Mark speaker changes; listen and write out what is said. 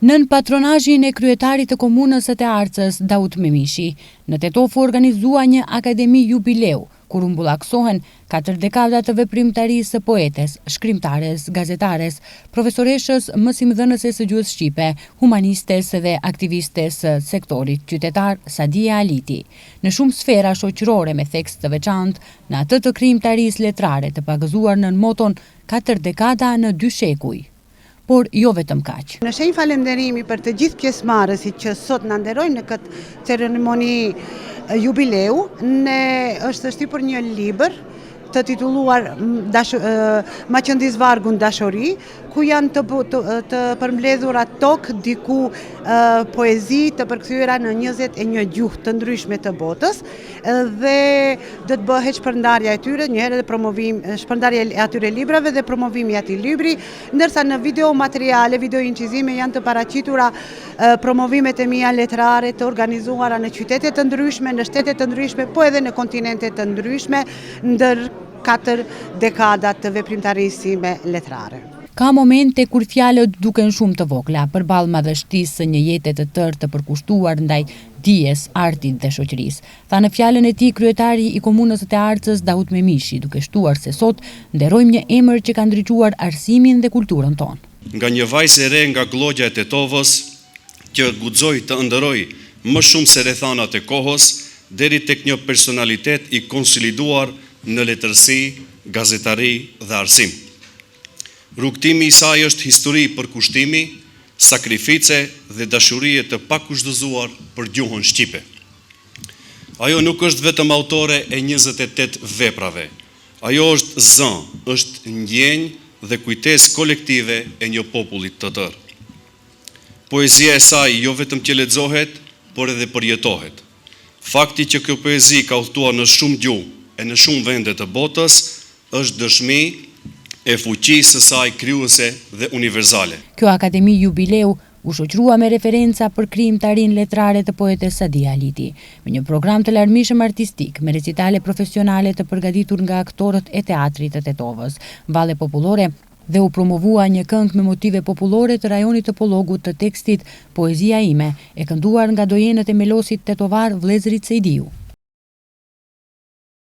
Speaker 1: Nën patronazhin e kryetarit të komunës së Arcës, Daud Memishi, në Tetov u organizua një akademi jubileu, kur u mbullaksohen 4 dekada të veprimtarisë së poetes, shkrimtares, gazetares, profesoreshës, mësimdhënëses së gjuhës shqipe, humanistes dhe aktivistes së sektorit qytetar Sadia Aliti, në shumë sfera shoqërore me theks të veçantë, në atë të krijimtarisë letrare të pagëzuar nën moton 4 dekada në 2 shekuj. Por jo vetëm kaq.
Speaker 2: Në shenjë falenderimi për të gjithë pjesëmarrësit që sot na nderojnë në këtë ceremoni jubileu, ne është shtypur një libër të titulluar Maqëndis Vargun Dashuri, ku janë të përmbledhura tokë diku poezi të përkthyera në 21 gjuhë të ndryshme të botës, dhe do të bëhet shpërndarja e tyre, njëherë edhe shpërndarja e atyre librave dhe promovimi i atij libri, ndërsa në video materiale, video incizime janë të paraqitura promovimet e mia letrare të organizuara në qytete të ndryshme, në shtete të ndryshme, po edhe në kontinente të ndryshme, ndër 4 dekada të veprimtarisë sime letrare.
Speaker 1: Ka momente kur fjalët duken shumë të vogla përballë madhështisë së një jete të tërë të përkushtuar ndaj dijes, artit dhe shoqërisë. Tha në fjalën e tij kryetari i komunës së Arcës, Daud Memishi, duke shtuar se sot nderojmë një emër që ka ndriçuar arsimin dhe kulturën tonë.
Speaker 3: Nga një vajzë e re nga Glogja e Tetovës, që guxoi të ëndërroj më shumë se rrethanat e kohës, deri tek një personalitet i konsoliduar në letërsi, gazetari dhe arsim. Rrugtimi i saj është histori për kushtimi, sakrifice dhe dashurie të pakushtëzuar për gjuhën shqipe. Ajo nuk është vetëm autore e 28 veprave. Ajo është zë, është ndjenjë dhe kujtesë kolektive e një populli të tërë. Poezia e saj jo vetëm që lexohet, por edhe përjetohet. Fakti që kjo poezi ka udhëtuar në shumë gjuhë e në shumë vende të botës është dëshmi e fuqisë së saj krijuese dhe universale.
Speaker 1: Kjo akademi jubileu u shoqërua me referenca për krijimtarinë letrare të poetes Sadia Aliti, me një program të larmishëm artistik, me recitale profesionale të përgatitur nga aktorët e teatrit të Tetovës, valle popullore, dhe u promovua një këngë me motive popullore të rajonit të Pollogut të tekstit Poezia ime, e kënduar nga dojenët e melosit tetovar vëllezërit Sejdiu.